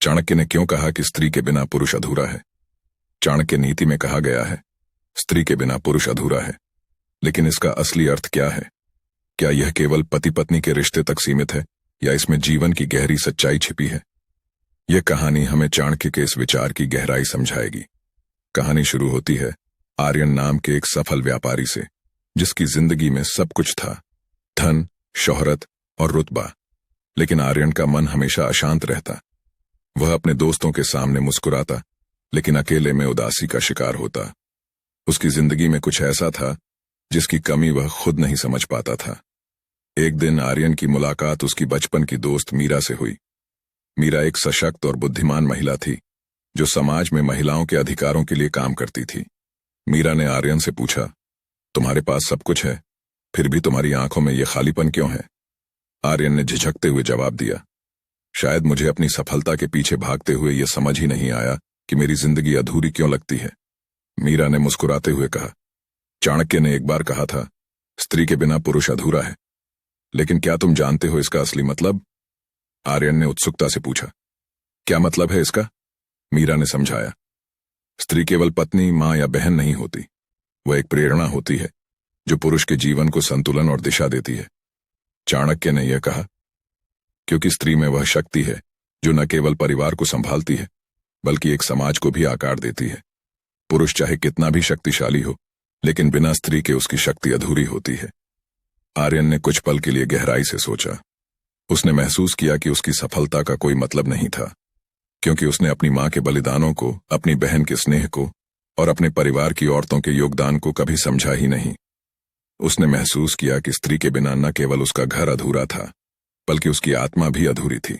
चाणक्य ने क्यों कहा कि स्त्री के बिना पुरुष अधूरा है? चाणक्य नीति में कहा गया है, स्त्री के बिना पुरुष अधूरा है। लेकिन इसका असली अर्थ क्या है? क्या यह केवल पति पत्नी के रिश्ते तक सीमित है या इसमें जीवन की गहरी सच्चाई छिपी है? यह कहानी हमें चाणक्य के इस विचार की गहराई समझाएगी। कहानी शुरू होती है आर्यन नाम के एक सफल व्यापारी से, जिसकी जिंदगी में सब कुछ था, धन, शोहरत और रुतबा। लेकिन आर्यन का मन हमेशा अशांत रहता। वह अपने दोस्तों के सामने मुस्कुराता, लेकिन अकेले में उदासी का शिकार होता। उसकी जिंदगी में कुछ ऐसा था जिसकी कमी वह खुद नहीं समझ पाता था। एक दिन आर्यन की मुलाकात उसकी बचपन की दोस्त मीरा से हुई। मीरा एक सशक्त और बुद्धिमान महिला थी, जो समाज में महिलाओं के अधिकारों के लिए काम करती थी। मीरा ने आर्यन से पूछा, तुम्हारे पास सब कुछ है, फिर भी तुम्हारी आंखों में यह खालीपन क्यों है? आर्यन ने झिझकते हुए जवाब दिया, शायद मुझे अपनी सफलता के पीछे भागते हुए यह समझ ही नहीं आया कि मेरी जिंदगी अधूरी क्यों लगती है। मीरा ने मुस्कुराते हुए कहा, चाणक्य ने एक बार कहा था, स्त्री के बिना पुरुष अधूरा है। लेकिन क्या तुम जानते हो इसका असली मतलब? आर्यन ने उत्सुकता से पूछा। क्या मतलब है इसका? मीरा ने समझाया, स्त्री केवल पत्नी, मां या बहन नहीं होती। वह एक प्रेरणा होती है जो पुरुष के जीवन को संतुलन और दिशा देती है। चाणक्य ने यह कहा, क्योंकि स्त्री में वह शक्ति है जो न केवल परिवार को संभालती है, बल्कि एक समाज को भी आकार देती है। पुरुष चाहे कितना भी शक्तिशाली हो, लेकिन बिना स्त्री के उसकी शक्ति अधूरी होती है। आर्यन ने कुछ पल के लिए गहराई से सोचा। उसने महसूस किया कि उसकी सफलता का कोई मतलब नहीं था, क्योंकि उसने अपनी मां के बलिदानों को, अपनी बहन के स्नेह को और अपने परिवार की औरतों के योगदान को कभी समझा ही नहीं। उसने महसूस किया कि स्त्री के बिना न केवल उसका घर अधूरा था, बल्कि उसकी आत्मा भी अधूरी थी।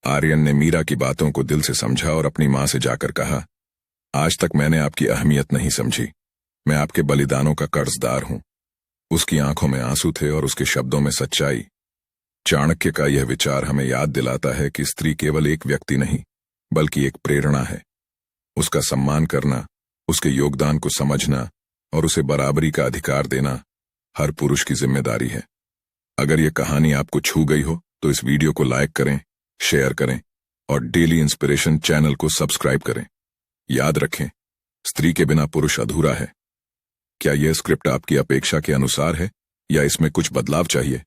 आर्यन ने मीरा की बातों को दिल से समझा और अपनी मां से जाकर कहा, आज तक मैंने आपकी अहमियत नहीं समझी। मैं आपके बलिदानों का कर्जदार हूं। उसकी आंखों में आंसू थे और उसके शब्दों में सच्चाई। चाणक्य का यह विचार हमें याद दिलाता है कि स्त्री केवल एक व्यक्ति नहीं, बल्कि एक प्रेरणा है। उसका सम्मान करना, उसके योगदान को समझना और उसे बराबरी का अधिकार देना हर पुरुष की जिम्मेदारी है। अगर यह कहानी आपको छू गई हो तो इस वीडियो को लाइक करें, शेयर करें और डेली इंस्पिरेशन चैनल को सब्सक्राइब करें। याद रखें, स्त्री के बिना पुरुष अधूरा है। क्या यह स्क्रिप्ट आपकी अपेक्षा के अनुसार है या इसमें कुछ बदलाव चाहिए?